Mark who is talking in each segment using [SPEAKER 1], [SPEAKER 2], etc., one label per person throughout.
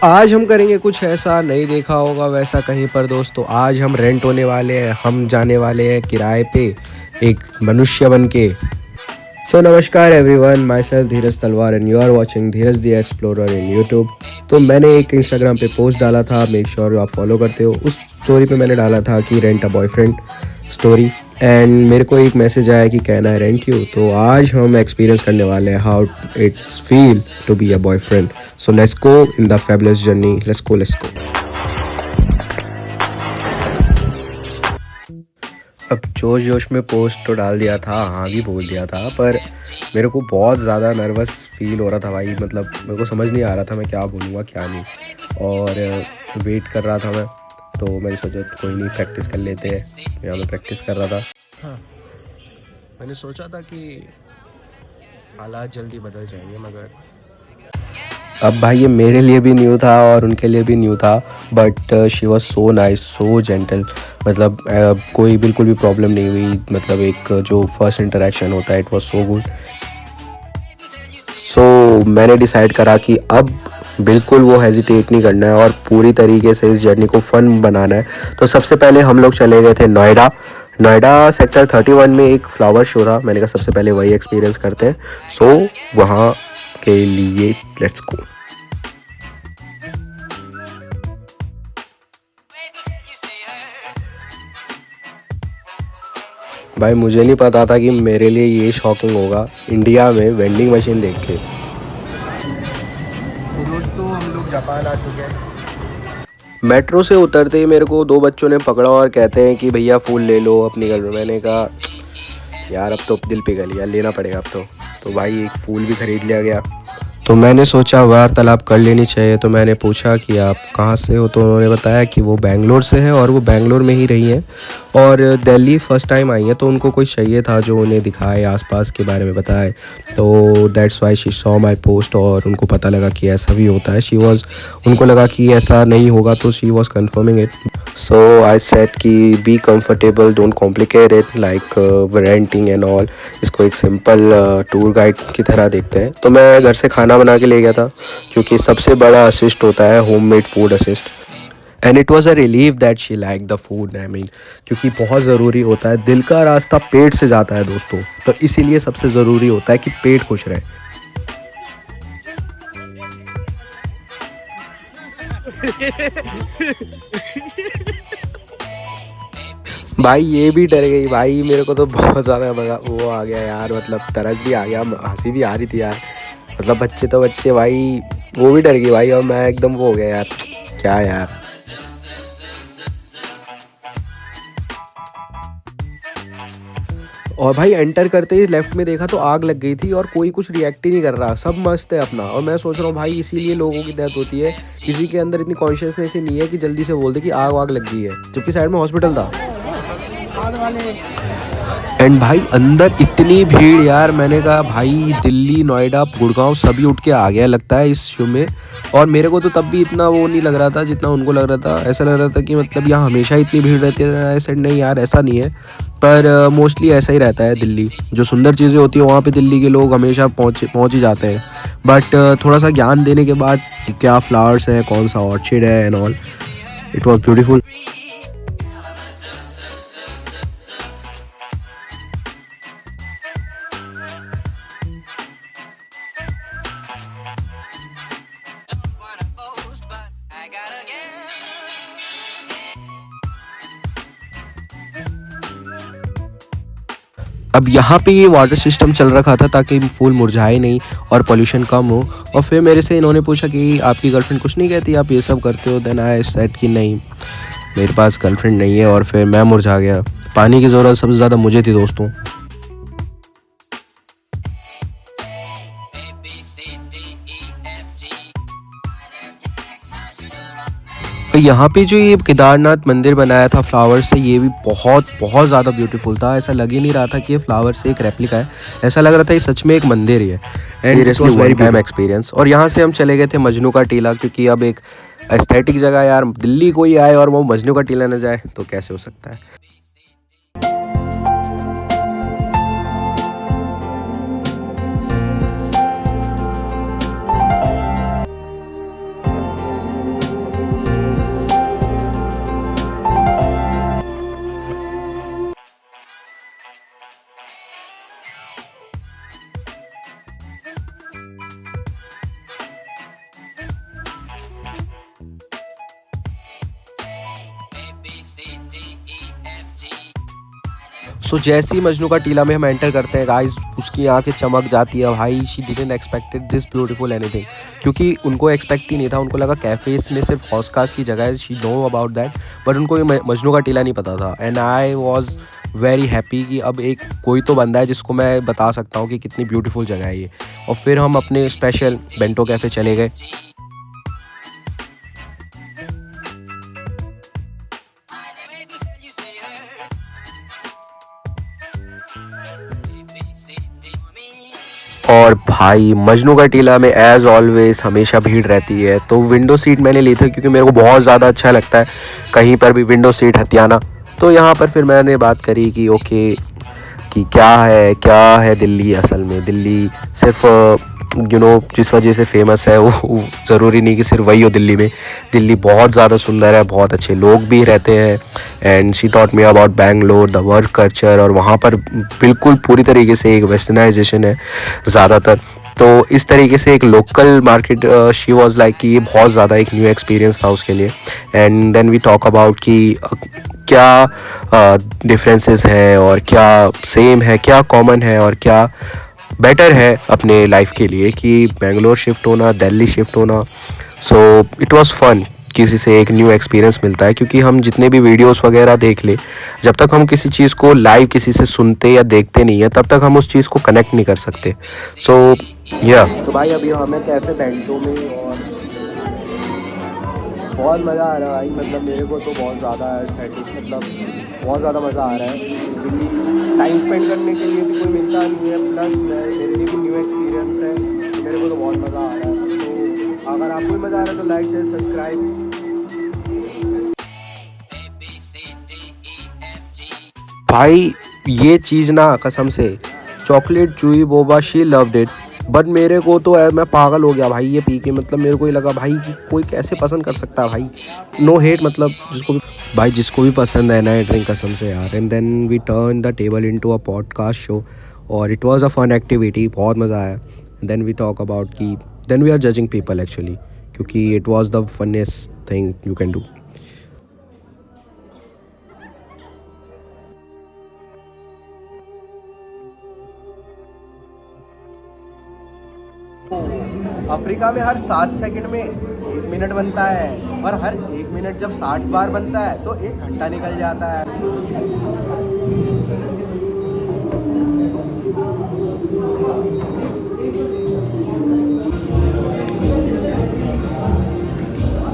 [SPEAKER 1] आज हम करेंगे कुछ ऐसा नहीं देखा होगा वैसा कहीं पर दोस्तों। आज हम रेंट होने वाले हैं, हम जाने वाले हैं किराए पे एक मनुष्य बन के। सो नमस्कार everyone, my self Dheeraj Talwar and you are watching Dheeraj the explorer in YouTube. तो मैंने एक इंस्टाग्राम पे पोस्ट डाला था, मेक श्योर आप फॉलो करते हो। उस स्टोरी पे मैंने डाला था कि rent a boyfriend story, and मेरे को एक मैसेज आया कि कैन आई रेंट यू। तो आज हम एक्सपीरियंस करने वाले हैं how it's feel to be a boyfriend. So let's go in the fabulous journey, let's go. अब जोश जोश में पोस्ट तो डाल दिया था, हाँ भी बोल दिया था, पर मेरे को बहुत ज़्यादा नर्वस फील हो रहा था भाई। मतलब मेरे को समझ नहीं आ रहा था मैं क्या बोलूँगा क्या नहीं, और वेट कर रहा था मैं। तो मैंने सोचा कोई नहीं, प्रैक्टिस कर लेते हैं। यहाँ मैं प्रैक्टिस कर रहा था। हाँ, मैंने सोचा था कि हालात जल्दी बदल जाएंगे, मगर अब भाई ये मेरे लिए भी न्यू था और उनके लिए भी न्यू था। But she was so nice, so gentle. मतलब कोई बिल्कुल भी प्रॉब्लम नहीं हुई। मतलब एक जो फर्स्ट इंटरेक्शन होता है, इट वॉज सो गुड। सो मैंने डिसाइड करा कि अब बिल्कुल वो हेजिटेट नहीं करना है और पूरी तरीके से इस जर्नी को फ़न बनाना है। तो सबसे पहले हम लोग चले गए थे नोएडा। नोएडा सेक्टर 31 में एक फ्लावर शो था। मैंने कहा सबसे पहले वही एक्सपीरियंस करते हैं। सो वहाँ के लिए लेट्स गो। भाई मुझे नहीं पता था कि मेरे लिए ये शॉकिंग होगा इंडिया में वेंडिंग मशीन देख के। तो दोस्तों हम लोग जापान आ चुके हैं। मेट्रो से उतरते ही मेरे को दो बच्चों ने पकड़ा और कहते हैं कि भैया फूल ले लो अपनी गर्लफ्रेंड। मैंने कहा यार अब तो दिल पिघल गया, लेना पड़ेगा अब तो भाई एक फूल भी खरीद लिया गया। तो मैंने सोचा वार्तालाप कर लेनी चाहिए। तो मैंने पूछा कि आप कहाँ से हो। तो उन्होंने बताया कि वो बेंगलोर से हैं और वो बेंगलोर में ही रही हैं और दिल्ली फ़र्स्ट टाइम आई हैं। तो उनको कोई चाहिए था जो उन्हें दिखाए, आसपास के बारे में बताए। तो that's why she saw my post और उनको पता लगा कि ऐसा भी होता है। उनको लगा कि ऐसा नहीं होगा, तो she was confirming it. So I said कि be comfortable, don't complicate it like renting and all. इसको एक सिंपल टूर गाइड की तरह देखते हैं। तो मैं घर से खाना बना के ले गया था, क्योंकि सबसे बड़ा असिस्ट होता है homemade food assist. And it was a relief that she like the food, I mean, क्योंकि बहुत ज़रूरी होता है। दिल का रास्ता पेट से जाता है दोस्तों, तो इसीलिए सबसे ज़रूरी होता है कि पेट खुश रहे। भाई ये भी डर गई भाई, मेरे को तो बहुत ज़्यादा मज़ा वो आ गया यार। मतलब तरस भी आ गया, हंसी भी आ रही थी यार। मतलब बच्चे तो बच्चे भाई, वो भी डर गई भाई और मैं एकदम वो हो गया यार, क्या यार। और भाई एंटर करते ही लेफ्ट में देखा तो आग लग गई थी और कोई कुछ रिएक्ट ही नहीं कर रहा, सब मस्त है अपना। और मैं सोच रहा हूँ भाई इसीलिए लोगों की डेथ होती है, किसी के अंदर इतनी कॉन्शियसनेस ही नहीं है कि जल्दी से बोल दे कि आग वाग लग गई है, जबकि साइड में हॉस्पिटल था। एंड भाई अंदर इतनी भीड़ यार, मैंने कहा भाई दिल्ली, नोएडा, गुड़गांव सभी उठ के आ गया लगता है इस शो में। और मेरे को तो तब भी इतना वो नहीं लग रहा था जितना उनको लग रहा था। ऐसा लग रहा था कि मतलब यहाँ हमेशा इतनी भीड़ रहती है। ऐसा नहीं यार, ऐसा नहीं है, पर मोस्टली ऐसा ही रहता है दिल्ली। जो सुंदर चीज़ें होती है वहाँ पे दिल्ली के लोग हमेशा पहुँच ही जाते हैं। बट थोड़ा सा ज्ञान देने के बाद कि क्या फ्लावर्स है, कौन सा ऑर्चिड है and all, it was beautiful. अब यहाँ पे ये वाटर सिस्टम चल रखा था ताकि फूल मुरझाए नहीं और पोल्यूशन कम हो। और फिर मेरे से इन्होंने पूछा कि आपकी गर्लफ्रेंड कुछ नहीं कहती, आप ये सब करते हो। देन आई सेड कि नहीं, मेरे पास गर्लफ्रेंड नहीं है। और फिर मैं मुरझा गया। पानी की ज़रूरत सबसे ज़्यादा मुझे थी दोस्तों। और यहाँ पे जो ये केदारनाथ मंदिर बनाया था फ्लावर से, ये भी बहुत बहुत ज़्यादा ब्यूटीफुल था। ऐसा लग ही नहीं रहा था कि ये फ्लावर से एक रेप्लिका है, ऐसा लग रहा था ये सच में एक मंदिर ही है। And seriously one time experience. और यहाँ से हम चले गए थे मजनू का टीला, क्योंकि अब एक एस्थेटिक जगह यार, दिल्ली कोई आए और वो मजनू का टीला न जाए तो कैसे हो सकता है। सो जैसे ही मजनू का टीला में हम एंटर करते हैं गाइस, उसकी आंखें चमक जाती है भाई। She didn't expected this beautiful anything, क्योंकि उनको एक्सपेक्ट ही नहीं था। उनको लगा कैफ़ेज़ में सिर्फ हौस खास की जगह है, she know about that, but उनको ये मजनू का टीला नहीं पता था। And I was very happy कि अब एक कोई तो बंदा है जिसको मैं बता सकता हूँ कि कितनी ब्यूटीफुल जगह है ये। और फिर हम अपने स्पेशल बेंटो कैफ़े चले गए। और भाई मजनू का टीला में एज़ ऑलवेज़ हमेशा भीड़ रहती है, तो विंडो सीट मैंने ली थी क्योंकि मेरे को बहुत ज़्यादा अच्छा लगता है कहीं पर भी विंडो सीट हथियाना। तो यहाँ पर फिर मैंने बात करी कि ओके, कि क्या है दिल्ली। असल में दिल्ली सिर्फ जिस वजह से फेमस है वो ज़रूरी नहीं कि सिर्फ वही हो दिल्ली में। दिल्ली बहुत ज़्यादा सुंदर है, बहुत अच्छे लोग भी रहते हैं। And she taught me about Bangalore, the work culture, और वहाँ पर बिल्कुल पूरी तरीके से एक वेस्टर्नाइजेशन है ज़्यादातर। तो इस तरीके से एक local market, she was like कि ये बहुत ज़्यादा एक न्यू एक्सपीरियंस था उसके लिए। And then we talk about कि क्या डिफरेंसेस हैं और क्या सेम है, क्या कॉमन है और क्या बेटर है अपने लाइफ के लिए, कि बेंगलोर शिफ्ट होना, दिल्ली शिफ्ट होना। So it was fun. किसी से एक न्यू एक्सपीरियंस मिलता है, क्योंकि हम जितने भी वीडियोस वगैरह देख ले, जब तक हम किसी चीज़ को लाइव किसी से सुनते या देखते नहीं है, तब तक हम उस चीज़ को कनेक्ट नहीं कर सकते। सो या तो भाई अभी हमें कैफ़े बेंटो में, और बहुत मज़ा आ रहा है भाई। मतलब मेरे को तो बहुत ज़्यादा एस्थेटिक, मतलब बहुत ज़्यादा मज़ा आ रहा है। दिल्ली टाइम स्पेंड करने के लिए भी कोई मिलता नहीं है, प्लस मेरे लिए भी न्यू एक्सपीरियंस है। मेरे को तो बहुत मज़ा आ रहा है। तो अगर आपको भी मज़ा आ रहा है तो लाइक शेयर सब्सक्राइब। भाई ये चीज़ ना कसम से, chocolate chewy Boba, she loved it. But मेरे को तो मैं पागल हो गया भाई ये पी के। मतलब मेरे को ही लगा भाई कि कोई कैसे पसंद कर सकता है भाई। नो हेट, मतलब जिसको भी पसंद है ना ड्रिंक, कसम से यार। And then we turn the table into a podcast show, और it was a fun activity, बहुत मज़ा आया। देन वी टॉक अबाउट कि then we are judging people actually, क्योंकि it was the funniest thing you can do. Africa में हर 7 second में 1 minute बनता है, और हर 1 मिनट जब 60 बार बनता है तो 1 घंटा निकल जाता है।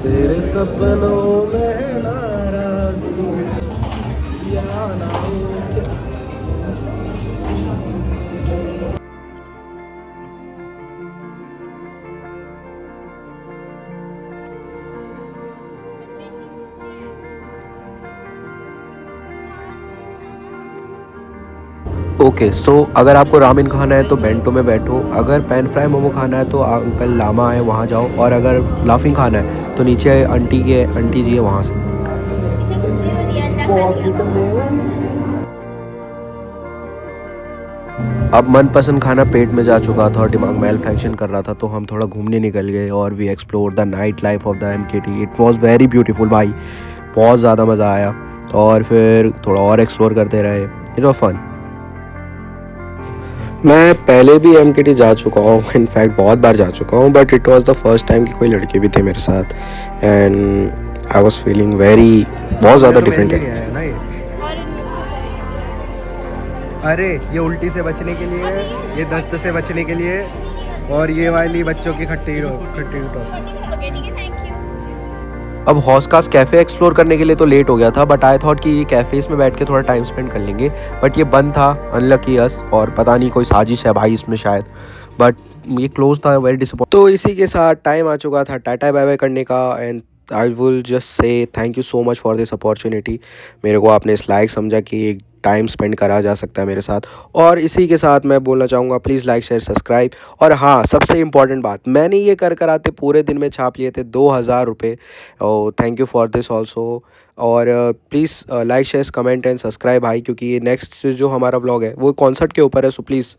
[SPEAKER 1] तेरे सपनों में नाराज़ी या ना हो क्या। ओके सो अगर आपको रामेन खाना है तो बेंटो में बैठो, अगर पैन फ्राई मोमो खाना है तो अंकल लामा है वहाँ जाओ, और अगर लाफिंग खाना है तो नीचे आंटी जी है वहाँ से। अब मनपसंद खाना पेट में जा चुका था और दिमाग मेल फंक्शन कर रहा था, तो हम थोड़ा घूमने निकल गए और we explore the night life of the MKT। It was very beautiful भाई, बहुत ज़्यादा मज़ा आया। और फिर थोड़ा और एक्सप्लोर करते रहे, इट वाज फन। मैं पहले भी MKT जा चुका हूँ, इनफैक्ट बहुत बार जा चुका हूँ, but it was the first time कि कोई लड़के भी थे मेरे साथ। And I was feeling very, बहुत ज़्यादा डिफरेंट है। अरे ये उल्टी से बचने के लिए, ये दस्त से बचने के लिए, और ये वाली बच्चों की खट्टी टॉफी। अब हौसखास कैफ़े एक्सप्लोर करने के लिए तो लेट हो गया था, बट आई थॉट कि ये कैफ़ेज़ में बैठ के थोड़ा टाइम स्पेंड कर लेंगे, बट ये बंद था, अनलकी अस। और पता नहीं कोई साजिश है भाई इसमें शायद, बट ये क्लोज था, वेरी डिसअपॉइंट। तो इसी के साथ टाइम आ चुका था टाटा बाय बाय करने का। And I will just say thank you so much for this opportunity. मेरे को आपने इस लायक समझा कि एक टाइम स्पेंड करा जा सकता है मेरे साथ। और इसी के साथ मैं बोलना चाहूँगा, प्लीज़ लाइक शेयर सब्सक्राइब। और हाँ, सबसे इम्पॉर्टेंट बात, मैंने ये कर आते पूरे दिन में छाप लिए थे 2000 रुपये। और thank you for this also. और please like share comment and subscribe भाई, क्योंकि ये नेक्स्ट जो हमारा व्लॉग है वो कॉन्सर्ट के ऊपर है, सो प्लीज़